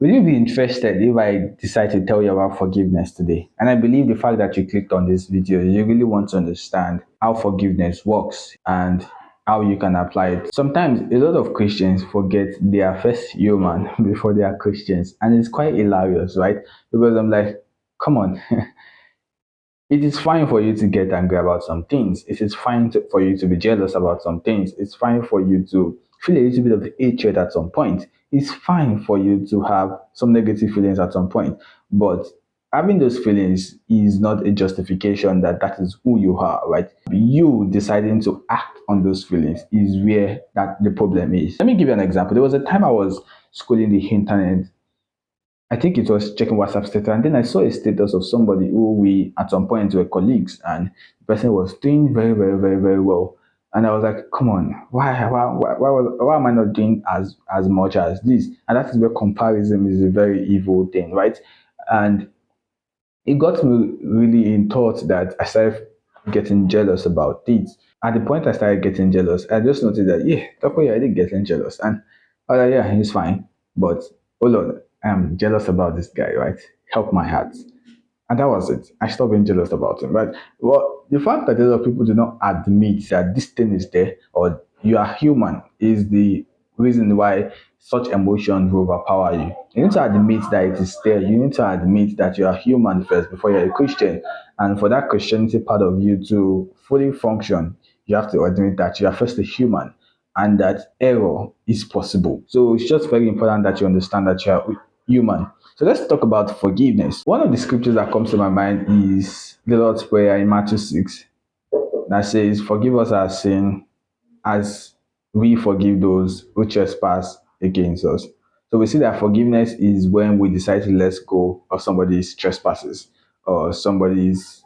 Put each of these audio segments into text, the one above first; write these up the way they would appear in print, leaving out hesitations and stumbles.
Will you be interested if I decide to tell you about forgiveness today? And I believe the fact that you clicked on this video, you really want to understand how forgiveness works and how you can apply it. Sometimes a lot of Christians forget they are first human before they are Christians, and it's quite hilarious, right? Because I'm like, come on. It is fine for you to get angry about some things. It is fine for you to be jealous about some things. It's fine for you to feel a little bit of hatred at some point. It's fine for you to have some negative feelings at some point. But having those feelings is not a justification that that is who you are, right? You deciding to act on those feelings is where that the problem is. Let me give you an example. There was a time I was scrolling the internet. I think it was checking WhatsApp status, and then I saw a status of somebody who we at some point were colleagues, and the person was doing very, very, very, very well. And I was like, come on, why am I not doing as much as this? And that is where comparison is a very evil thing, right? And it got me really in thought that I started getting jealous about things. At the point I started getting jealous, I just noticed that yeah, Toko, yeah, I did getting jealous, and I was like, yeah, he's fine, but hold on, I'm jealous about this guy, right? Help my heart. And that was it. I stopped being jealous about him, right? Well, the fact that a lot of people do not admit that this thing is there or you are human is the reason why such emotions will overpower you. You need to admit that it is there. You need to admit that you are human first before you're a Christian. And for that Christianity part of you to fully function, you have to admit that you are first a human and that error is possible. So it's just very important that you understand that you are human. So let's talk about forgiveness. One of the scriptures that comes to my mind is the Lord's Prayer in Matthew 6 that says, forgive us our sin as we forgive those who trespass against us. So we see that forgiveness is when we decide to let go of somebody's trespasses or somebody's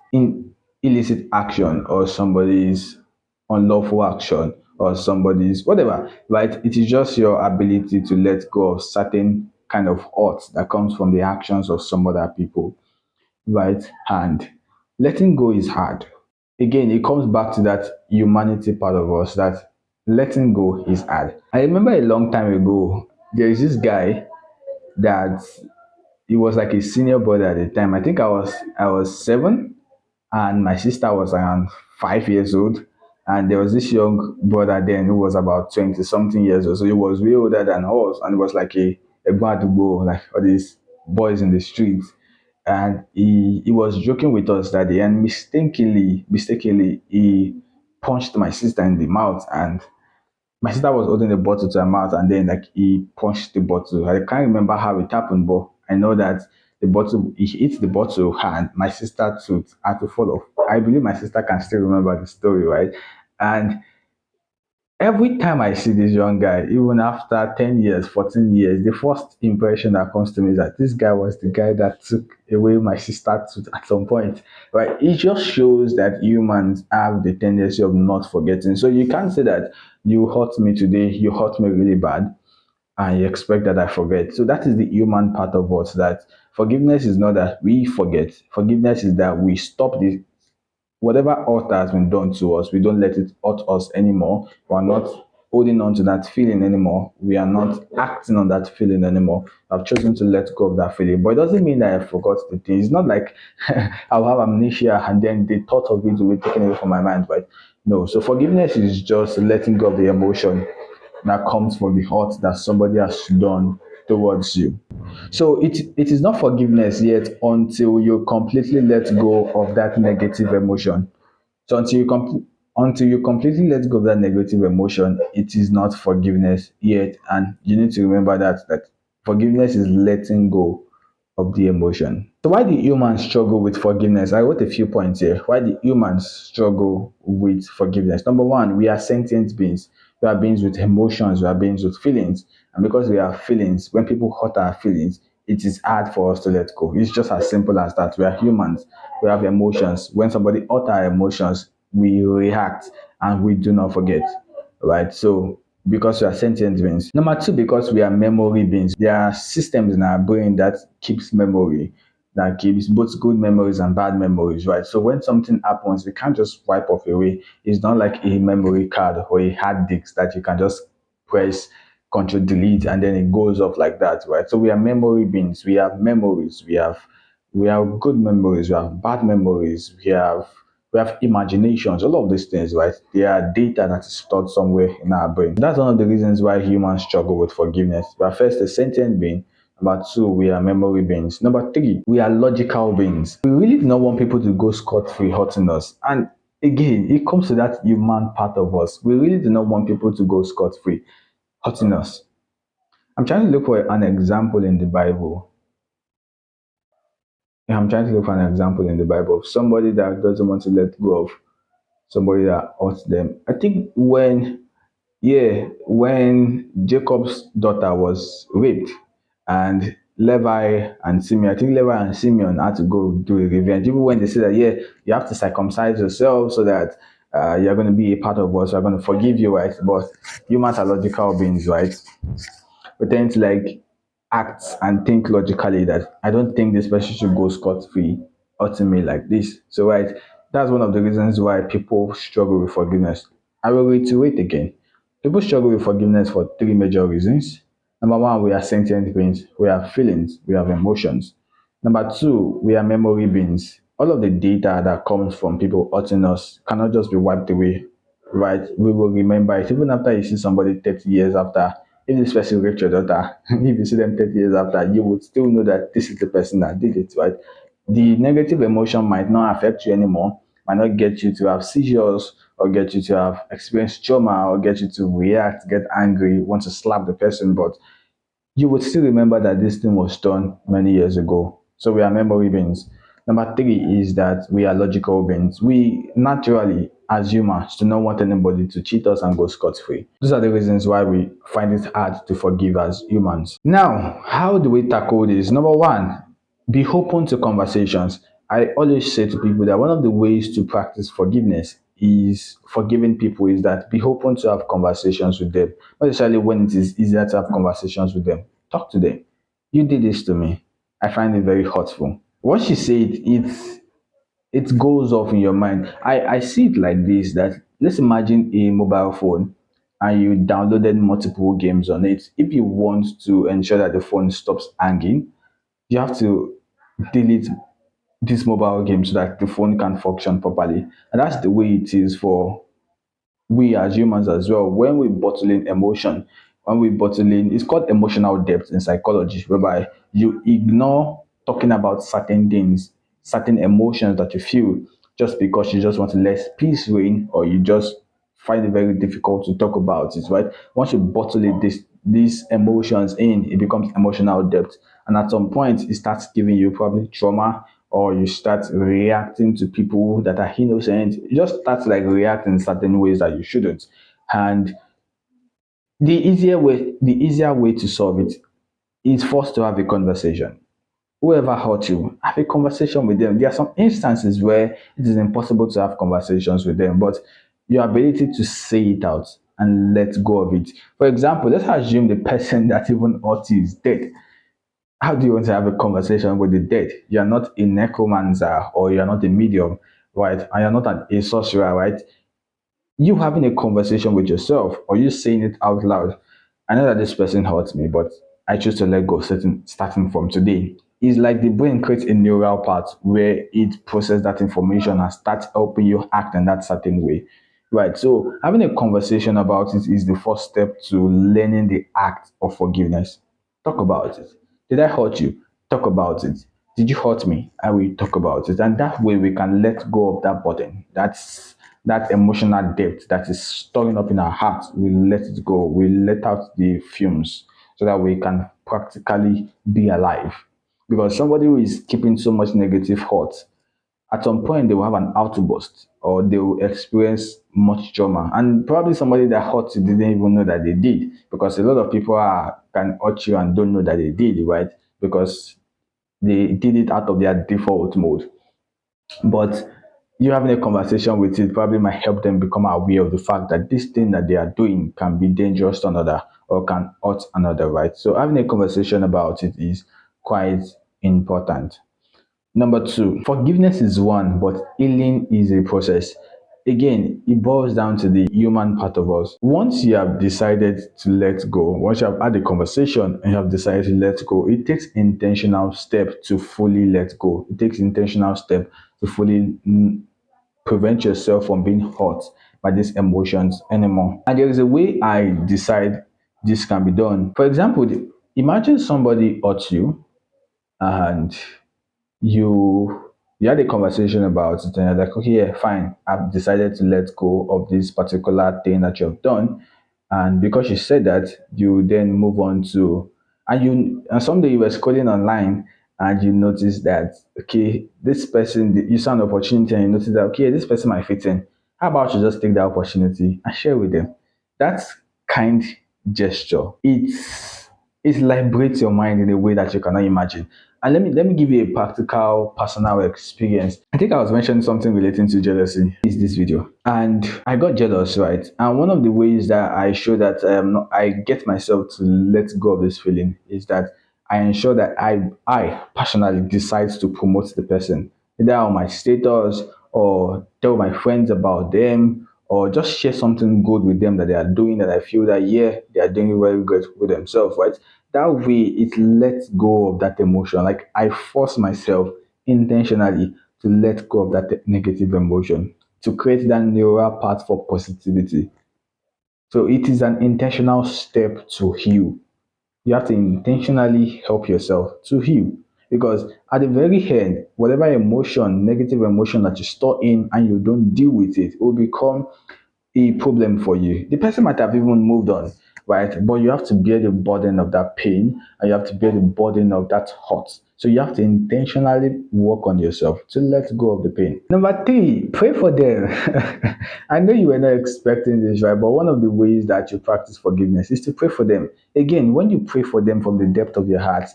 illicit action or somebody's unlawful action or somebody's whatever, right? It is just your ability to let go of certain kind of hurt that comes from the actions of some other people, right? And letting go is hard. Again, it comes back to that humanity part of us that letting go is hard. I remember a long time ago, there is this guy that he was like a senior brother at the time. I think I was 7 and my sister was around 5 years old. And there was this young brother then who was about 20 something years old. So he was way older than us and it was like a go, like all these boys in the streets. And he was joking with us that day and mistakenly he punched my sister in the mouth, and my sister was holding the bottle to her mouth and then like he punched the bottle. I can't remember how it happened, but I know that the bottle he hit the bottle and my sister tooth had to fall off. I believe my sister can still remember the story, right? And every time I see this young guy, even after 10 years, 14 years, the first impression that comes to me is that this guy was the guy that took away my sister tooth at some point, right? It just shows that humans have the tendency of not forgetting. So you can't say that you hurt me today, you hurt me really bad, and you expect that I forget. So that is the human part of us, that forgiveness is not that we forget. Forgiveness is that we stop the whatever hurt has been done to us, we don't let it hurt us anymore. We're not holding on to that feeling anymore. We are not acting on that feeling anymore. I've chosen to let go of that feeling. But it doesn't mean that I forgot the thing. It's not like I'll have amnesia and then the thought of it will be taken away from my mind, right? No. So forgiveness is just letting go of the emotion that comes from the hurt that somebody has done towards you. So it is not forgiveness yet until you completely let go of that negative emotion. So until you completely let go of that negative emotion, it is not forgiveness yet. And you need to remember that forgiveness is letting go of the emotion. So why do humans struggle with forgiveness? I wrote a few points here. Why do humans struggle with forgiveness? Number one, we are sentient beings. We are beings with emotions. We are beings with feelings. And because we have feelings, when people hurt our feelings, it is hard for us to let go. It's just as simple as that. We are humans. We have emotions. When somebody hurt our emotions, we react and we do not forget, right? So because we are sentient beings. Number two, because we are memory beings. There are systems in our brain that keeps memory, that keeps both good memories and bad memories, right? So when something happens, we can't just wipe off away. It's not like a memory card or a hard disk that you can just press control delete, and then it goes off like that, right? So we are memory beings. We have memories. We have good memories. We have bad memories. We have imaginations. All of these things, right? They are data that is stored somewhere in our brain. That's one of the reasons why humans struggle with forgiveness. We are first a sentient being. Number two, we are memory beings. Number three, we are logical beings. We really do not want people to go scot-free hurting us. And again, it comes to that human part of us. We really do not want people to go scot-free hurting us. I'm trying to look for an example in the Bible. Yeah, I'm trying to look for an example in the Bible of somebody that doesn't want to let go of somebody that hurts them. I think when Jacob's daughter was raped and Levi and Simeon, I think Levi and Simeon had to go do a revenge. Even when they said that, yeah, you have to circumcise yourself so that you're going to be a part of us, we're going to forgive you, right? But humans are logical beings, right? We tend to like act and think logically that I don't think this person should go scot free hurting me like this. So, right, that's one of the reasons why people struggle with forgiveness. I will reiterate again. People struggle with forgiveness for three major reasons. Number one, we are sentient beings. We have feelings. We have emotions. Number two, we are memory beings. All of the data that comes from people hurting us cannot just be wiped away, right? We will remember it even after you see somebody 30 years after. If this person raped your daughter, if you see them 30 years after, you would still know that this is the person that did it, right? The negative emotion might not affect you anymore, might not get you to have seizures or get you to have experienced trauma or get you to react, get angry, want to slap the person, but you would still remember that this thing was done many years ago. So we are memory beings. Number three is that we are logical beings. We naturally, as humans, do not want anybody to cheat us and go scot free. Those are the reasons why we find it hard to forgive as humans. Now, how do we tackle this? Number one, be open to conversations. I always say to people that one of the ways to practice forgiveness is forgiving people is that be open to have conversations with them, not necessarily when it is easier to have conversations with them. Talk to them. You did this to me. I find it very hurtful. Once you say it goes off in your mind. I see it like this that let's imagine a mobile phone and you downloaded multiple games on it. If you want to ensure that the phone stops hanging, you have to delete this mobile game so that the phone can function properly. And that's the way it is for we as humans as well. When we bottle in emotion, when we bottle in, it's called emotional depth in psychology, whereby you ignore talking about certain things, certain emotions that you feel just because you just want to let peace reign or you just find it very difficult to talk about it, right? Once you bottle it, these emotions in, it becomes emotional depth. And at some point, it starts giving you probably trauma or you start reacting to people that are innocent. You just start like reacting in certain ways that you shouldn't. And the easier way to solve it is first to have a conversation. Whoever hurt you, have a conversation with them. There are some instances where it is impossible to have conversations with them, but your ability to say it out and let go of it. For example, let's assume the person that even hurt you is dead. How do you want to have a conversation with the dead? You are not a necromancer or you are not a medium, right? And you're not a sorcerer, right? You having a conversation with yourself or you saying it out loud. I know that this person hurts me, but I choose to let go starting from today. It's like the brain creates a neural path where it processes that information and starts helping you act in that certain way. Right. So having a conversation about it is the first step to learning the act of forgiveness. Talk about it. Did I hurt you? Talk about it. Did you hurt me? I will talk about it. And that way we can let go of that burden. That emotional depth that is storing up in our hearts. We let it go. We let out the fumes so that we can practically be alive. Because somebody who is keeping so much negative hurt, at some point they will have an outburst or they will experience much trauma. And probably somebody that hurt you didn't even know that they did. Because a lot of people can hurt you and don't know that they did, right? Because they did it out of their default mode. But you having a conversation with it probably might help them become aware of the fact that this thing that they are doing can be dangerous to another or can hurt another, right? So having a conversation about it is quite important. Number two, forgiveness is one, but healing is a process. again, it boils down to the human part of us. Once you have decided to let go, once you have had a conversation and you have decided to let go, it takes intentional step to fully let go. It takes intentional step to fully prevent yourself from being hurt by these emotions anymore. And there is a way I decide this can be done. For example, imagine somebody hurts you and you had a conversation about it and you're like, okay, yeah, fine. I've decided to let go of this particular thing that you've done. And because you said that, you then move on to and someday you were scrolling online and you notice that okay, this person you saw an opportunity and you notice that okay, this person might fit in. How about you just take that opportunity and share with them? That's kind gesture. It liberates your mind in a way that you cannot imagine. And let me give you a practical personal experience. I think I was mentioning something relating to jealousy is this video. And I got jealous, right? And one of the ways that I show that I get myself to let go of this feeling is that I ensure that I personally decide to promote the person, either on my status or tell my friends about them or just share something good with them that they are doing that I feel that yeah, they are doing very good with themselves, right? That way it lets go of that emotion. Like I force myself intentionally to let go of that negative emotion to create that neural path for positivity. So it is an intentional step to heal. You have to intentionally help yourself to heal. Because at the very end, whatever emotion, negative emotion that you store in and you don't deal with it will become a problem for you. The person might have even moved on, right? But you have to bear the burden of that pain and you have to bear the burden of that hurt. So you have to intentionally work on yourself to let go of the pain. Number three, pray for them. I know you were not expecting this, right? But one of the ways that you practice forgiveness is to pray for them. Again, when you pray for them from the depth of your heart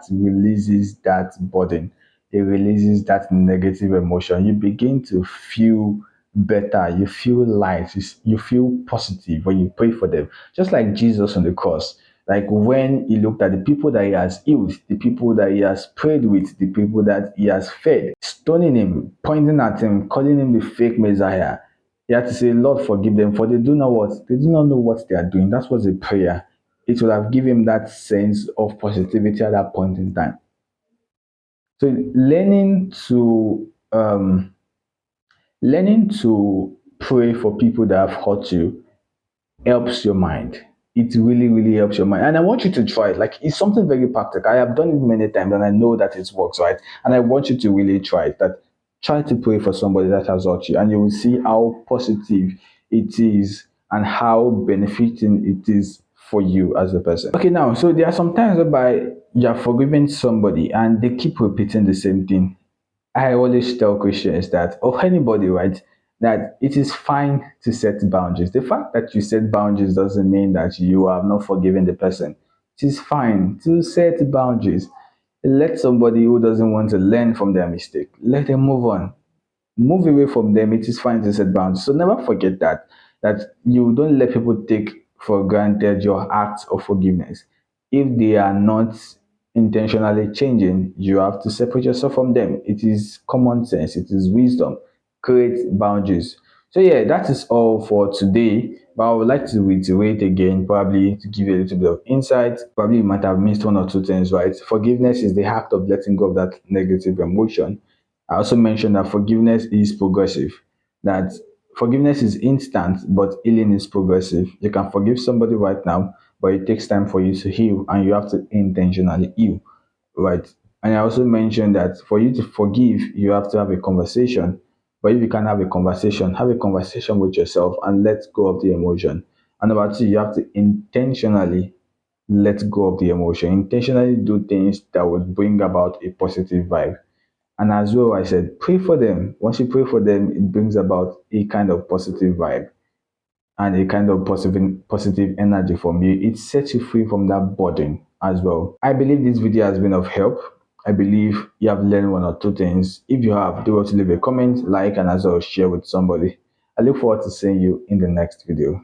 releases that burden. It releases that negative emotion. You begin to feel better, you feel light, you feel positive when you pray for them. Just like Jesus on the cross. Like when he looked at the people that he has healed, the people that he has prayed with, the people that he has fed, stoning him, pointing at him, calling him the fake Messiah. He had to say, Lord, forgive them, for they do not what they do not know what they are doing. That was a prayer. It would have given him that sense of positivity at that point in time. So learning to pray for people that have hurt you helps your mind. It really, really helps your mind. And I want you to try it. Like it's something very practical. I have done it many times and I know that it works, right? And I want you to really try it. That try to pray for somebody that has hurt you, and you will see how positive it is and how benefiting it is for you as a person. Okay, now so there are some times whereby you are forgiving somebody and they keep repeating the same thing. I always tell Christians that, or anybody, right, that it is fine to set boundaries. The fact that you set boundaries doesn't mean that you have not forgiven the person. It is fine to set boundaries. Let somebody who doesn't want to learn from their mistake, let them move on, move away from them. It is fine to set boundaries. So never forget that you don't let people take for granted your acts of forgiveness. If they are not intentionally changing, you have to separate yourself from them. It is common sense, it is wisdom. Create boundaries. So yeah, that is all for today. But I would like to reiterate again, probably to give you a little bit of insight. Probably you might have missed one or two things, right? Forgiveness is the act of letting go of that negative emotion. I also mentioned that forgiveness is progressive, that forgiveness is instant, but healing is progressive. You can forgive somebody right now, but it takes time for you to heal and you have to intentionally heal, right? And I also mentioned that for you to forgive, you have to have a conversation. But if you can't have a conversation with yourself and let go of the emotion. And number two, you have to intentionally let go of the emotion, intentionally do things that would bring about a positive vibe. And as well, I said, pray for them. Once you pray for them, it brings about a kind of positive vibe and a kind of positive energy from you. It sets you free from that burden as well. I believe this video has been of help. I believe you have learned one or two things. If you have, do want to leave a comment, like, and as well share with somebody. I look forward to seeing you in the next video.